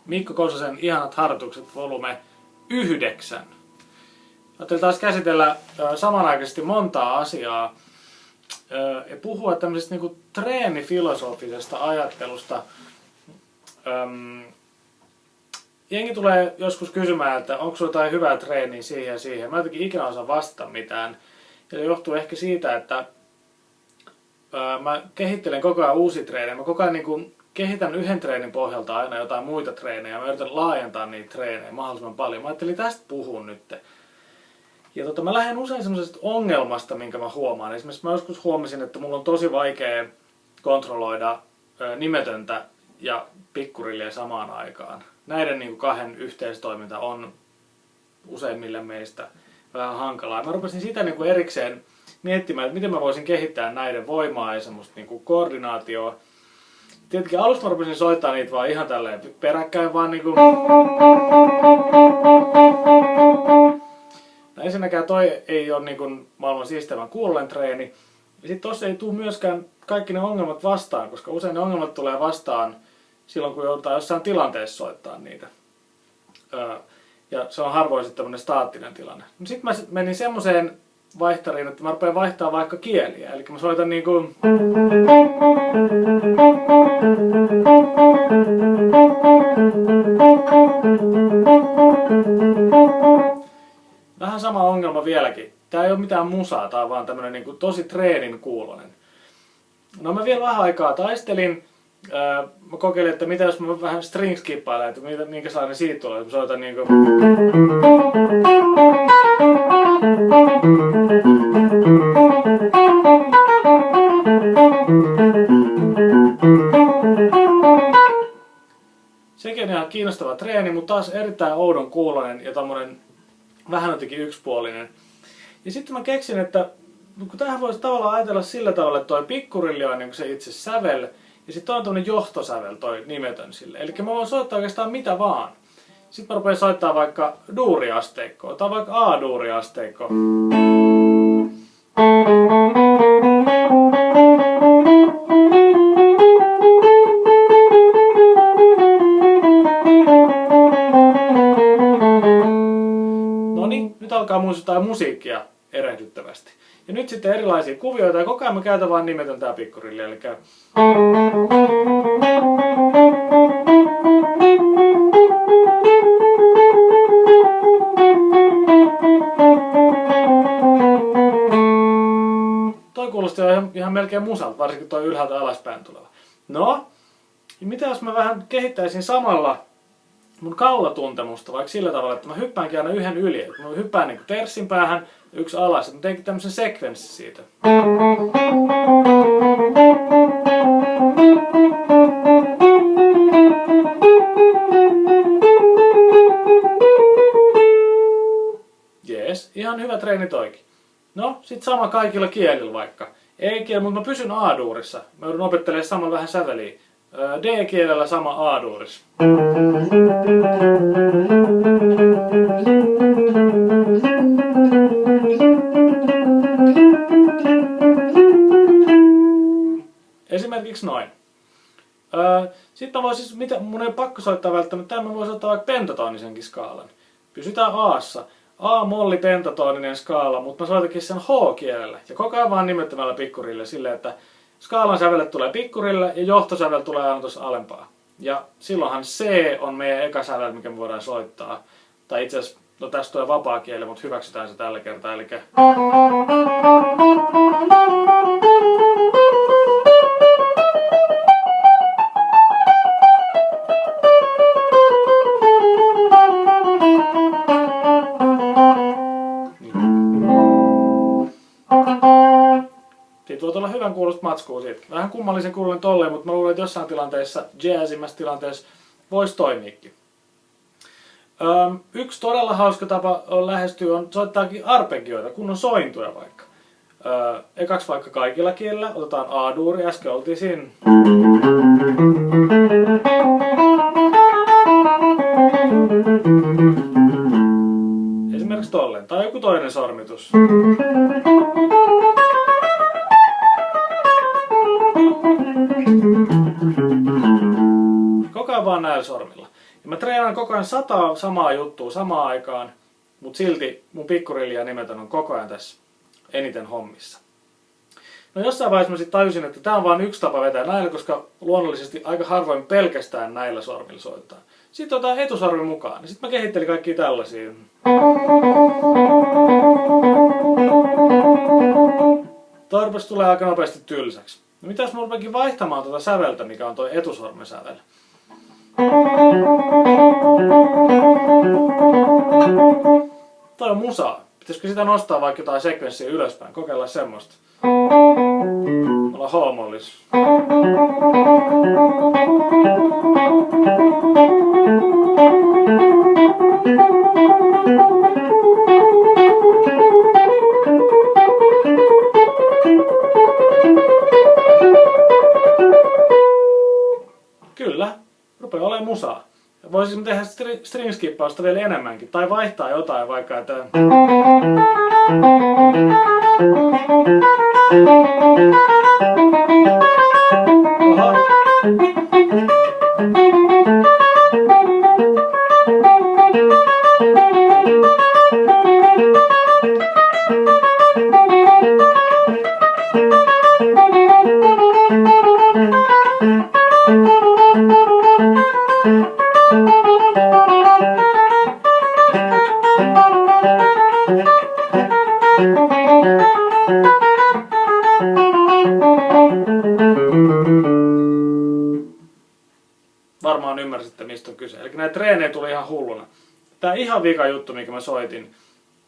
Mikko Kososen Ihanat harjoitukset volume 9. Ajattelin taas käsitellä samanaikaisesti montaa asiaa ja puhua tämmöisestä niinku treenifilosofisesta ajattelusta. Jengi tulee joskus kysymään, että onko sulla jotain hyvää treeniä siihen ja siihen. Mä jotenkin ikinä osaa vastata mitään. Ja se johtuu ehkä siitä, että mä kehittelen koko ajan uusia treenejä. Mä koko ajan niinku kehitän yhden treenin pohjalta aina jotain muita treenejä. Mä yritän laajentaa niitä treenejä mahdollisimman paljon. Mä ajattelin tästä puhua nyt. Ja mä lähden usein semmoisesta ongelmasta, minkä mä huomaan. Esimerkiksi mä joskus huomasin, että mulla on tosi vaikea kontrolloida nimetöntä ja pikkurilliä samaan aikaan. Näiden niin kuin kahden yhteistoiminta on useimmille meistä vähän hankalaa. Mä rupesin sitä niin kuin erikseen miettimään, että miten mä voisin kehittää näiden voimaa ja semmoista niin kuin koordinaatioa. Tietenkin alusta mä rupesin soittaa niitä vaan ihan tälleen peräkkäin, vaan niin kuin... No ensinnäkään toi ei ole niin kuin maailman siistävän kuuloinen treeni. Ja sit tossa ei tule myöskään kaikki ne ongelmat vastaan, koska usein ne ongelmat tulee vastaan silloin, kun joudutaan jossain tilanteessa soittaa niitä. Ja se on harvoin sitten tämmöinen staattinen tilanne. No sit mä menin semmoseen vaihtariin, että mä rupean vaihtaa vaikka kieliä. Eli mä soitan niinku... Vähän sama ongelma vieläkin. Tää ei ole mitään musaa, tää on vaan tämmönen niinku tosi treenin kuulonen. No mä vielä vähän aikaa taistelin. Mä kokeilin, että mitä jos mä vähän string skippailen, että minkä sellainen siitä tulee. Mä soitan niinku... Sekin on ihan kiinnostava treeni, mutta taas erittäin oudon kuulonen ja tommonen vähän jotenkin yksipuolinen. Ja sitten mä keksin, että kun tähän voisi tavallaan ajatella sillä tavalla, että toi pikkurilli on niin se itse sävel, ja sitten on tämmönen johtosävel, toi nimetön sille. Eli mä voin soittaa oikeastaan mitä vaan. Sitten mä rupean soittaa vaikka duuriasteikkoa, tai vaikka A-duuriasteikkoa. Noniin, nyt alkaa muistuttaa musiikkia erehdyttävästi. Ja nyt sitten erilaisia kuvioita, ja koko ajan mä käytän vaan nimetön tää pikkurilli, eli toi kuulostaa ihan melkein musalta, varsinkin toi ylhäältä alaspäin tuleva. No, ja mitä jos mä vähän kehittäisin samalla mun kaulatuntemusta, vaikka sillä tavalla, että mä hyppäänkin aina yhden yli. Että mä hyppään niin kuin terssin päähän ja yksi alas. Että mä teinkin tämmösen sekvenssin siitä. Jees, ihan hyvä treeni toikin. No, sit sama kaikilla kielillä vaikka. E-kielellä, mutta mä pysyn A-duurissa. Mä joudun opettelemaan samalla vähän säveliä. D-kielellä sama A-duurissa. Esimerkiksi noin. Sitten mä voisin, mun ei pakko soittaa välttämättä, mä voisin soittaa vaikka pentatoonisenkin skaalan. Pysytään A:ssa. A-molli pentatooninen skaala, mutta mä soitakin sen H-kielellä. Ja koko ajan vaan nimettömällä pikkurille silleen, että skaalan sävelet tulee pikkurille ja johtosävel tulee aina tuossa alempaa. Ja silloinhan C on meidän eka sävel, mikä me voidaan soittaa. Tai itse asiassa, no tästä tulee vapaa kieli, mutta hyväksytään se tällä kertaa. Eli... Siitä voi tulla hyvän kuulosta matskua siitä. Vähän kummallisen kuulonen tolleen, mutta mä luulen, että jossain tilanteessa, jazzimässä tilanteessa, voisi toimiikin. Yksi todella hauska tapa lähestyä on soittaakin arpeggioita, kunnon sointuja vaikka. Ekaksi vaikka kaikilla kielillä, otetaan A-duuri, äsken oltiin siinä. Esimerkiksi tolleen, tai joku toinen sormitus. Koko ajan vaan näillä sormilla. Ja mä treenaan koko ajan 100 samaa juttua samaan aikaan, mutta silti mun pikkurilli ja nimetön on koko ajan tässä eniten hommissa. No jossain vaiheessa mä sitten tajusin, että tää on vain yksi tapa vetää näillä, koska luonnollisesti aika harvoin pelkästään näillä sormilla soitetaan. Sitten otetaan etusormi mukaan. Ja sitten mä kehittelin kaikkia tällaisia. Torpas tulee aika nopeasti tylsäksi. No mitä jos mä rupeankin vaihtamaan tuota säveltä, mikä on toi etusormen sävel? Toi on musaa. Pitäisikö sitä nostaa vaikka jotain sekvenssiä ylöspäin? Kokeillaan semmoista. Me ollaan H-mollis. Kyllä, rupeaa olemaan musaa. Voisimme tehdä string-skippausta vielä enemmänkin, tai vaihtaa jotain vaikka, että... Oha. Varmaan ymmärsitte, mistä on kyse. Eli näitä treenejä tuli ihan hulluna. Tää ihan vika juttu, minkä mä soitin,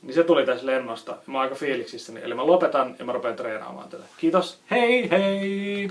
niin se tuli tässä lennosta. Mä oon aika fiiliksissäni. Eli mä lopetan ja mä rupean treenaamaan tätä. Kiitos. Hei hei!